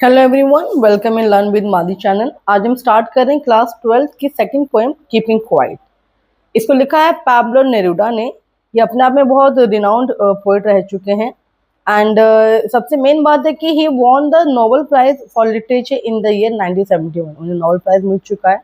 Hello everyone, welcome in learn with Modi channel. आज हम start कर रहे हैं क्लास 12 की सेकंड पोएम कीपिंग क्वाइट। इसको लिखा है पैब्लो नेरुडा ने। ये अपने आप में बहुत रिनाउंड पोएट रह चुके हैं। एंड सबसे मेन बात है कि he won the Nobel prize for literature in the year 1971। उन्हें नोबेल प्राइज मिल चुका है।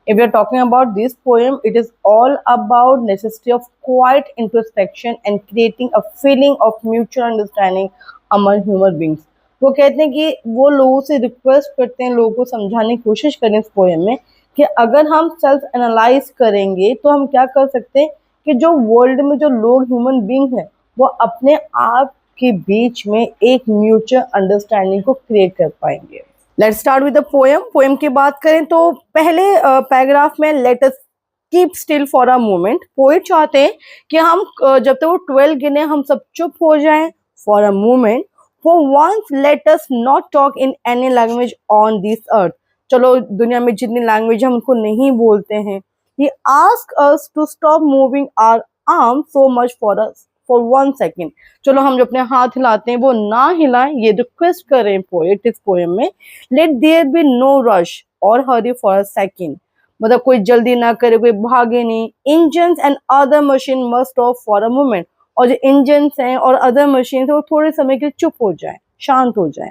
If we are talking about this poem, it is all about necessity of quiet introspection and creating a feeling of mutual understanding among human beings. वो कहते हैं कि वो लोगों से रिक्वेस्ट करते हैं, लोगों को समझाने की कोशिश करें इस पोएम में कि अगर हम सेल्फ एनालाइज करेंगे तो हम क्या कर सकते हैं कि जो वर्ल्ड में जो लोग ह्यूमन बींग हैं वो अपने आप के बीच में एक म्यूचुअल अंडरस्टैंडिंग को क्रिएट कर पाएंगे। Let's start with the poem. Poem की बात करें तो पहले पैराग्राफ में let us keep still for a moment. Poet चाहते हैं कि हम जब तक वो 12 गिने हम सब चुप हो जाएं for a moment. For once let us not talk in any language on this earth. चलो दुनिया में जितनी लैंग्वेज हम उनको नहीं बोलते हैं। He ask us to stop moving our arm so much for 1 second. चलो हम जो अपने हाथ हिलाते हैं वो ना हिलाएं, ये रिक्वेस्ट कर रहे हैं पोएट इस पोएम में। Let there be no rush और हरी फॉर अ सेकेंड। मतलब कोई जल्दी ना करे, कोई भागे नहीं। Engines and other machine must stop for a moment. और जो इंजन्स हैं और अदर मशीन है वो थोड़े समय के लिए चुप हो जाए, शांत हो जाए।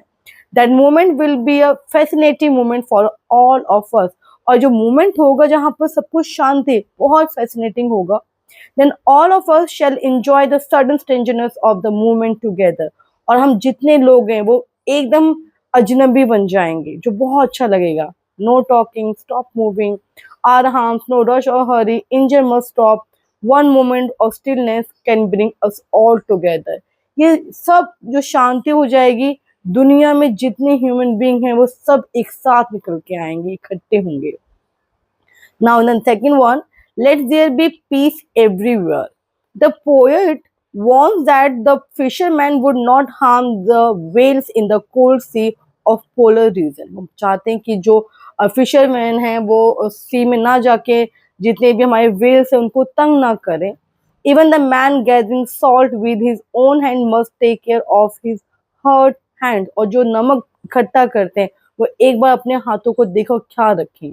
That moment will be a fascinating moment for all of us. और जो मोमेंट होगा जहाँ पर सब कुछ शांत है, बहुत फैसिनेटिंग होगा। then all of us shall enjoy the sudden strangeness of the movement together। और हम जितने लोग हैं वो एकदम अजनबी बन जाएंगे, जो बहुत अच्छा लगेगा। No talking, stop moving, our arms, no rush और hurry, engine must stop, one moment of stillness can bring us all together. ये सब जो शांति हो जाएगी, दुनिया में जितने ह्यूमन बींग हैं वो सब एक साथ निकल के आएंगे, इकट्ठे होंगे। Now, the second one, let there be peace everywhere. The poet warns that the fisherman would not harm the whales in the cold sea of polar region। हम चाहते हैं कि जो फिशरमैन हैं वो सी में ना जाके जितने भी हमारे whales हैं उनको तंग ना करें। Even the man gathering salt with his own hand must take care of his hurt hand। और जो नमक इकट्ठा करते हैं वो एक बार अपने हाथों को देखो ख्याल रखें।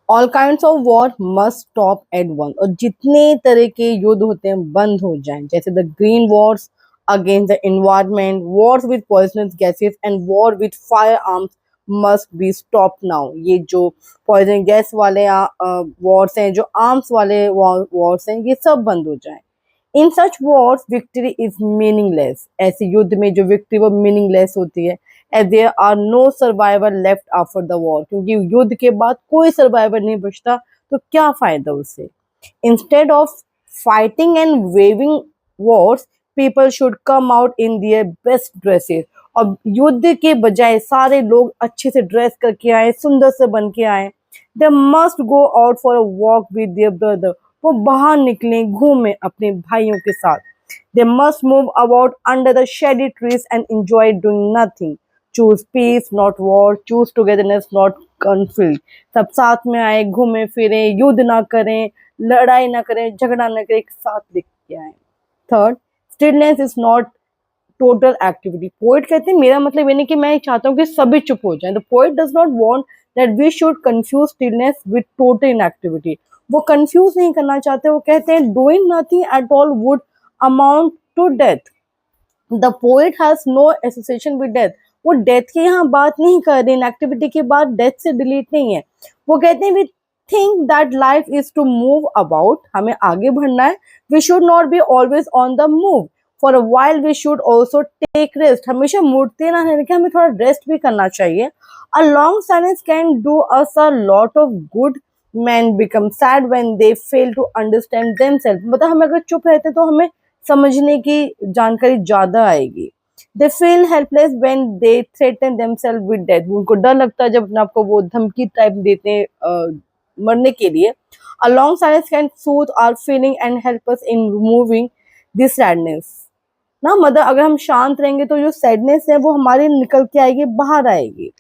All kinds of war must stop at one. और जितने तरह के युद्ध होते हैं बंद हो जाएं, जैसे the green Wars against the environment, Wars with poisonous gases and war with fire arms must be stop now. ये जो पॉइजन गैस वाले वॉर्स हैं, जो आर्म्स वाले वॉर्स हैं, ये सब बंद हो जाएं। In such wars victory is meaningless. ऐसे युद्ध में जो विक्ट्री वो मीनिंगलेस होती है। As there are no survivor left after the war. क्योंकि युद्ध के बाद कोई सर्वाइवर नहीं बचता, तो क्या फायदा उससे। Instead of fighting and waving wars, people should come out in their best dresses. और युद्ध के बजाय सारे लोग अच्छे से ड्रेस करके आए, सुंदर से बन के आए। They must go out for a walk with their brother. वो बाहर निकलें, घूमें अपने भाइयों के साथ। They must move about under the shady trees and enjoy doing nothing. Choose peace not war, choose togetherness not conflict. सब साथ में आए, घूमें फिरें, युद्ध ना करें, लड़ाई ना करें, झगड़ा ना करें, एक साथ लिख के आए। Third, stillness is not total activity. Poet कहते हैं मेरा मतलब ये नहीं कि मैं चाहता हूँ कि सभी चुप हो जाएं। The poet does not want that we should confuse stillness with total inactivity. वो कंफ्यूज नहीं करना चाहते। वो कहते हैं doing nothing at all would amount to death. The poet has no association with death. वो डेथ की यहाँ बात नहीं कर रहे, इनएक्टिविटी की बात डेथ से डिलीट नहीं है। वो कहते हैं we think that life is to move about. हमें आगे बढ़ना है। We should not be always on the move. For a while we should also take rest. हमेशा मुड़ते ना रहने के, हमें थोड़ा रेस्ट भी करना चाहिए। A long silence can do us a lot of good. Man become sad when they fail to understand themselves. मतलब हम अगर चुप रहते तो हमें समझने की जानकारी ज्यादा आएगी। They feel helpless when they threaten themselves with death. उनको डर लगता है जब अपने आप को वो धमकी टाइप देते हैं मरने के लिए। A long silence can soothe our feeling and help us in removing this sadness. ना मतलब अगर हम शांत रहेंगे तो जो सैडनेस है वो हमारी निकल के आएगी, बाहर आएगी।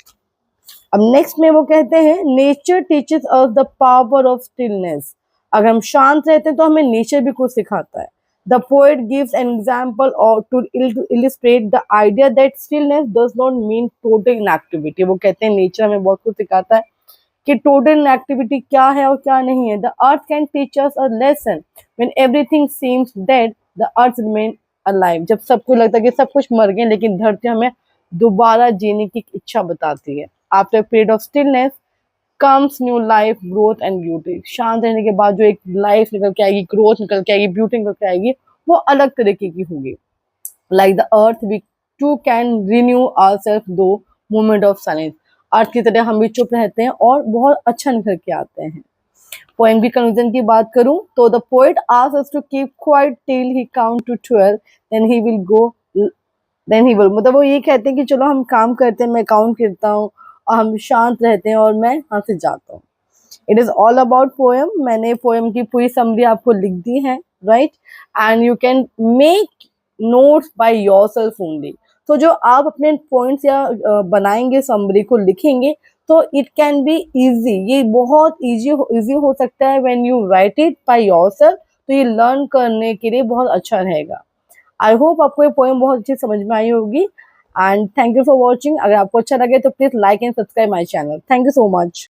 अब नेक्स्ट में वो कहते हैं nature teaches us the power of stillness. अगर हम शांत रहते हैं तो हमें नेचर भी कुछ सिखाता है। The poet gives an example or to illustrate the idea that stillness does not mean total inactivity. वो कहते हैं नेचर हमें बहुत कुछ सिखाता है कि टोटल इनएक्टिविटी क्या है और क्या नहीं है. The earth can teach us a lesson when everything seems dead. The earth remain alive. जब सबको लगता है कि सब कुछ मर गए, लेकिन धरती हमें दोबारा जीने की इच्छा बताती है. After period of stillness comes new life, growth and beauty. शांत रहने के बाद जो एक लाइफ निकल के आएगी, ग्रोथ निकल के आएगी, ब्यूटी निकल के आएगी, वो अलग तरीके की होगी. Like the earth we too can renew ourselves दो मोमेंट ऑफ साइलेंस. अर्थ की तरह हम भी चुप रहते हैं और बहुत अच्छा निकल के आते हैं. पोएम की कंक्लूजन की बात करूं तो the poet asks us to keep quiet till he count to 12, then he will go, then he will. मतलब वो ये कहते हैं कि चलो हम काम करते हैं, मैं काउंट करता हूँ और हम शांत रहते हैं और मैं यहाँ से जाता हूँ. It is all about poem. मैंने पोएम की पूरी समरी आपको लिख दी है, right. And you can make notes by yourself only. तो जो आप अपने पॉइंट्स या बनाएंगे, समरी को लिखेंगे, तो इट कैन बी इजी. ये बहुत इजी हो सकता है when you right it by yourself. तो ये लर्न करने के लिए बहुत अच्छा रहेगा. आई होप आपको ये पोएम बहुत अच्छी समझ में आई होगी. And thank you for watching. अगर आपको अच्छा लगे तो please like and subscribe my channel. Thank you so much.